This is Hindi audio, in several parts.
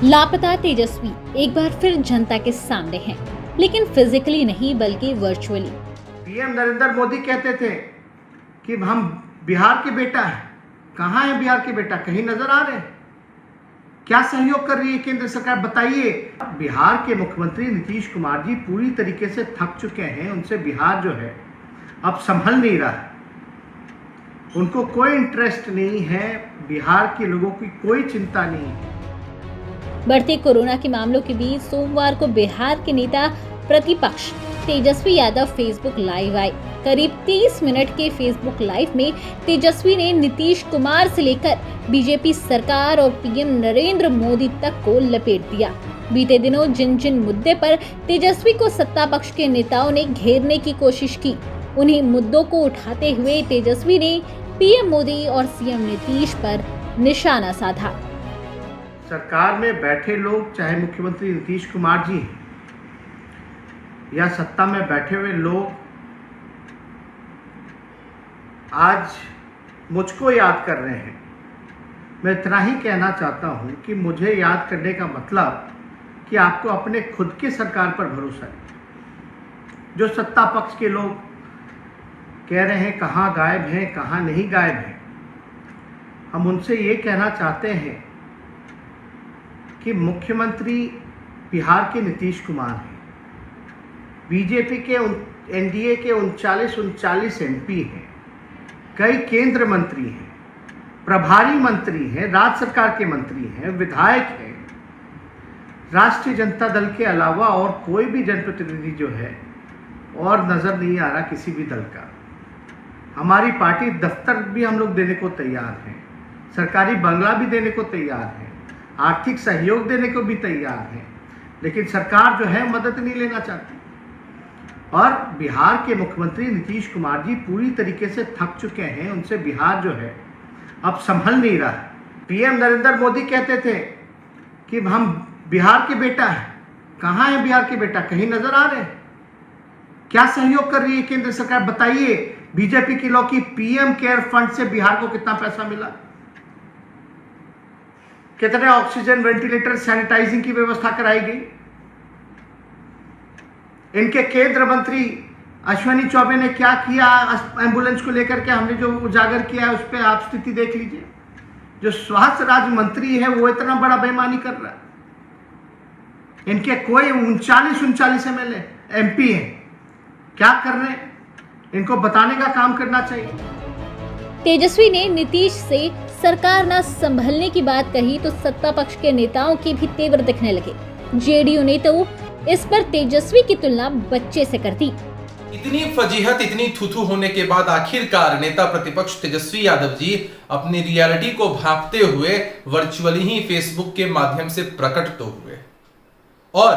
लापता तेजस्वी एक बार फिर जनता के सामने हैं, लेकिन फिजिकली नहीं बल्कि वर्चुअली। पीएम नरेंद्र मोदी कहते थे कि हम बिहार के बेटा हैं। कहाँ है बिहार के बेटा? कहीं नजर आ रहे हैं? क्या सहयोग कर रही है केंद्र सरकार, बताइए। बिहार के मुख्यमंत्री नीतीश कुमार जी पूरी तरीके से थक चुके हैं। उनसे बिहार जो है अब संभल नहीं रहा है। उनको कोई इंटरेस्ट नहीं है, बिहार के लोगों की कोई चिंता नहीं है। बढ़ते कोरोना के मामलों के बीच सोमवार को बिहार के नेता प्रतिपक्ष तेजस्वी यादव फेसबुक लाइव आए। करीब 30 मिनट के फेसबुक लाइव में तेजस्वी ने नीतीश कुमार से लेकर बीजेपी सरकार और पीएम नरेंद्र मोदी तक को लपेट दिया। बीते दिनों जिन जिन मुद्दे पर तेजस्वी को सत्ता पक्ष के नेताओं ने घेरने की कोशिश की, उन्हीं मुद्दों को उठाते हुए तेजस्वी ने पीएम मोदी और सीएम नीतीश पर निशाना साधा। सरकार में बैठे लोग, चाहे मुख्यमंत्री नीतीश कुमार जी या सत्ता में बैठे हुए लोग, आज मुझको याद कर रहे हैं। मैं इतना ही कहना चाहता हूं कि मुझे याद करने का मतलब कि आपको अपने खुद की सरकार पर भरोसा है। जो सत्ता पक्ष के लोग कह रहे हैं कहाँ गायब हैं, कहाँ नहीं गायब हैं, हम उनसे ये कहना चाहते हैं कि मुख्यमंत्री बिहार के नीतीश कुमार हैं। बीजेपी के एनडीए के 39 एमपी हैं, कई केंद्र मंत्री हैं, प्रभारी मंत्री हैं, राज्य सरकार के मंत्री हैं, विधायक हैं। राष्ट्रीय जनता दल के अलावा और कोई भी जनप्रतिनिधि जो है और नजर नहीं आ रहा किसी भी दल का। हमारी पार्टी दफ्तर भी हम लोग देने को तैयार हैं, सरकारी बंगला भी देने को तैयार है, आर्थिक सहयोग देने को भी तैयार है, लेकिन सरकार जो है मदद नहीं लेना चाहती। और बिहार के मुख्यमंत्री नीतीश कुमार जी पूरी तरीके से थक चुके हैं। उनसे बिहार जो है अब संभल नहीं रहा है। पीएम नरेंद्र मोदी कहते थे कि हम बिहार के बेटा हैं। कहाँ है बिहार के बेटा? कहीं नजर आ रहे हैं? क्या सहयोग कर रही है केंद्र सरकार, बताइए। बीजेपी के लोग की पीएम केयर फंड से बिहार को कितना पैसा मिला? कितने ऑक्सीजन, वेंटिलेटर, सैनिटाइजिंग की व्यवस्था कराई गई? इनके केंद्र मंत्री अश्विनी चौबे ने क्या किया एम्बुलेंस को लेकर के? हमने जो उजागर किया है उस पर आप स्थिति देख लीजिए। जो स्वास्थ्य राज्य मंत्री है वो इतना बड़ा बेईमानी कर रहा है। इनके कोई 39 एमएलए एमपी हैं, क्या कर रहे हैं? इनको बताने का काम करना चाहिए। तेजस्वी ने नीतीश से सरकार न संभलने की बात कही तो सत्ता पक्ष के नेताओं के भी तेवर दिखने लगे। जेडीयू ने तो इस पर तेजस्वी की तुलना बच्चे से कर दी। इतनी फजीहत, इतनी थूथू होने के बाद आखिरकार नेता प्रतिपक्ष तेजस्वी यादव जी अपनी रियलिटी को भांपते हुए वर्चुअली ही फेसबुक के माध्यम से प्रकट तो हुए और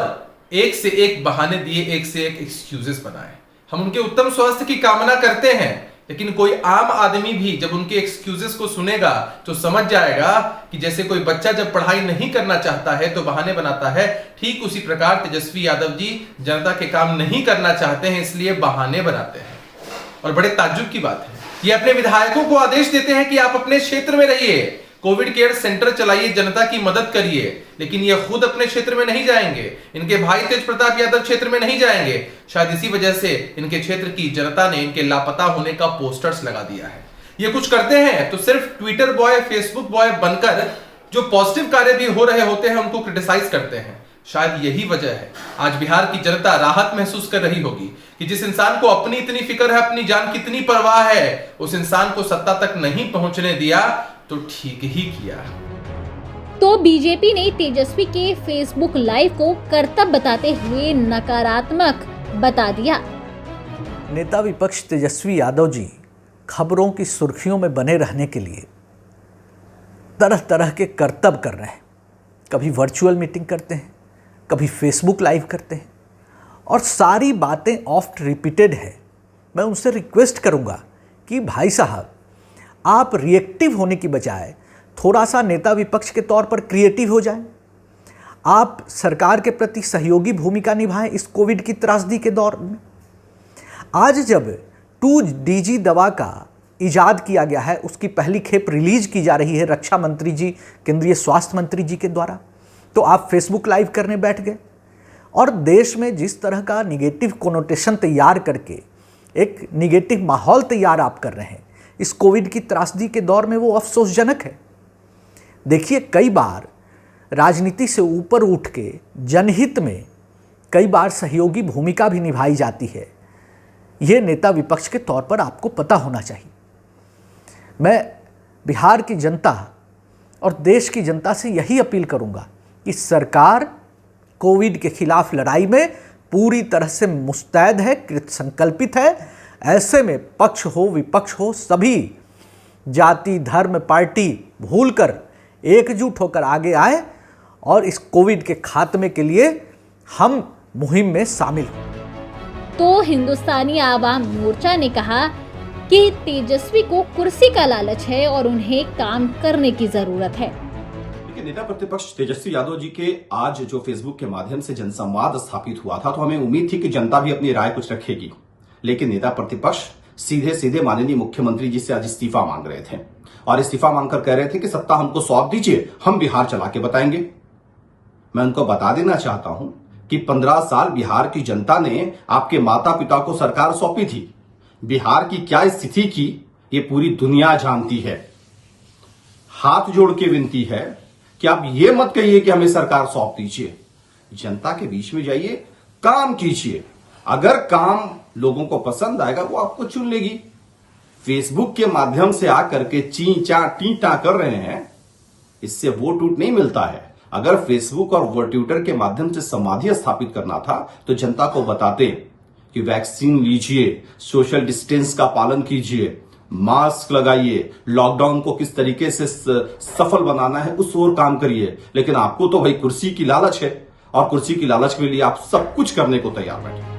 एक से एक बहाने दिए, एक से एक एक्सक्यूजेस बनाए। हम उनके उत्तम स्वास्थ्य की कामना करते हैं, लेकिन कोई आम आदमी भी जब उनके एक्सक्यूजेस को सुनेगा तो समझ जाएगा कि जैसे कोई बच्चा जब पढ़ाई नहीं करना चाहता है तो बहाने बनाता है, ठीक उसी प्रकार तेजस्वी यादव जी जनता के काम नहीं करना चाहते हैं, इसलिए बहाने बनाते हैं। और बड़े ताज्जुब की बात है, ये अपने विधायकों को आदेश देते हैं कि आप अपने क्षेत्र में रहिए, कोविड केयर सेंटर चलाइए, जनता की मदद करिए, लेकिन ये खुद अपने क्षेत्र में नहीं जाएंगे, इनके भाई तेज प्रताप यादव क्षेत्र में नहीं जाएंगे। शायद इसी वजह से इनके क्षेत्र की जनता ने इनके लापता होने का पोस्टर्स लगा दिया है। ये कुछ करते हैं तो सिर्फ ट्विटर बॉय, फेसबुक बॉय बनकर जो पॉजिटिव कार्य भी हो रहे होते हैं उनको क्रिटिसाइज करते हैं। शायद यही वजह है आज बिहार की जनता राहत महसूस कर रही होगी कि जिस इंसान को अपनी इतनी फिक्र है, अपनी जान की इतनी परवाह है, उस इंसान को सत्ता तक नहीं पहुंचने दिया तो ठीक ही किया। तो बीजेपी ने तेजस्वी के फेसबुक लाइव को करतब बताते हुए नकारात्मक बता दिया। नेता विपक्ष तेजस्वी यादव जी खबरों की सुर्खियों में बने रहने के लिए तरह तरह के करतब कर रहे हैं। कभी वर्चुअल मीटिंग करते हैं, कभी फेसबुक लाइव करते हैं और सारी बातें ऑफ्ट रिपीटेड है। मैं उनसे रिक्वेस्ट करूंगा कि भाई साहब, आप रिएक्टिव होने की बजाय थोड़ा सा नेता विपक्ष के तौर पर क्रिएटिव हो जाएं। आप सरकार के प्रति सहयोगी भूमिका निभाएं इस कोविड की त्रासदी के दौर में। आज जब 2DG दवा का इजाद किया गया है, उसकी पहली खेप रिलीज की जा रही है रक्षा मंत्री जी, केंद्रीय स्वास्थ्य मंत्री जी के द्वारा, तो आप फेसबुक लाइव करने बैठ गए। और देश में जिस तरह का निगेटिव कोनोटेशन तैयार करके एक निगेटिव माहौल तैयार आप कर रहे हैं इस कोविड की त्रासदी के दौर में, वो अफसोसजनक है। देखिए, कई बार राजनीति से ऊपर उठ के जनहित में कई बार सहयोगी भूमिका भी निभाई जाती है। ये नेता विपक्ष के तौर पर आपको पता होना चाहिए। मैं बिहार की जनता और देश की जनता से यही अपील करूंगा कि सरकार कोविड के खिलाफ लड़ाई में पूरी तरह से मुस्तैद है, कृत संकल्पित है। ऐसे में पक्ष हो विपक्ष हो, सभी जाति धर्म पार्टी भूलकर एकजुट होकर आगे आए और इस कोविड के खात्मे के लिए हम मुहिम में शामिल हों। तो हिंदुस्तानी आवाम मोर्चा ने कहा कि तेजस्वी को कुर्सी का लालच है और उन्हें काम करने की जरूरत है। नेता प्रतिपक्ष तेजस्वी यादव जी के आज जो फेसबुक के माध्यम से जनसंवाद स्थापित हुआ था, तो हमें उम्मीद थी कि जनता भी अपनी राय कुछ रखेगी। लेकिन नेता प्रतिपक्ष सीधे सीधे माननीय मुख्यमंत्री जी से आज इस्तीफा मांग रहे थे और इस्तीफा मांगकर कह रहे थे कि सत्ता हमको सौंप दीजिए, हम बिहार चला के बताएंगे। मैं उनको बता देना चाहता हूं कि 15 साल बिहार की जनता ने आपके माता पिता को सरकार सौंपी थी। बिहार की क्या स्थिति की ये पूरी दुनिया जानती है। हाथ जोड़ के विनती है कि आप ये मत कहिए कि हमें सरकार सौंप दीजिए। जनता के बीच में जाइए, काम कीजिए। अगर काम लोगों को पसंद आएगा वो आपको चुन लेगी। फेसबुक के माध्यम से आकर के ची चा टी टा कर रहे हैं, इससे वोट वोट नहीं मिलता है। अगर फेसबुक और ट्विटर के माध्यम से समाधि स्थापित करना था तो जनता को बताते कि वैक्सीन लीजिए, सोशल डिस्टेंस का पालन कीजिए, मास्क लगाइए, लॉकडाउन को किस तरीके से सफल बनाना है उस ओर काम करिए। लेकिन आपको तो भाई कुर्सी की लालच है और कुर्सी की लालच के लिए आप सब कुछ करने को तैयार बैठे।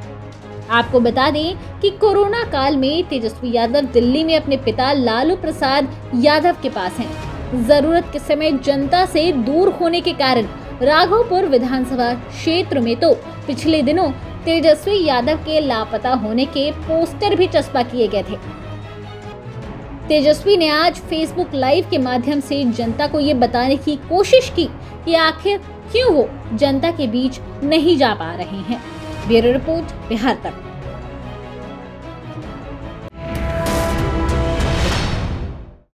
आपको बता दें कि कोरोना काल में तेजस्वी यादव दिल्ली में अपने पिता लालू प्रसाद यादव के पास हैं। जरूरत के समय जनता से दूर होने के कारण राघोपुर विधानसभा क्षेत्र में तो पिछले दिनों तेजस्वी यादव के लापता होने के पोस्टर भी चस्पा किए गए थे। तेजस्वी ने आज फेसबुक लाइव के माध्यम से जनता को ये बताने की कोशिश की कि आखिर क्यों वो जनता के बीच नहीं जा पा रहे हैं। ब्यूरो रिपोर्ट, बिहार तक।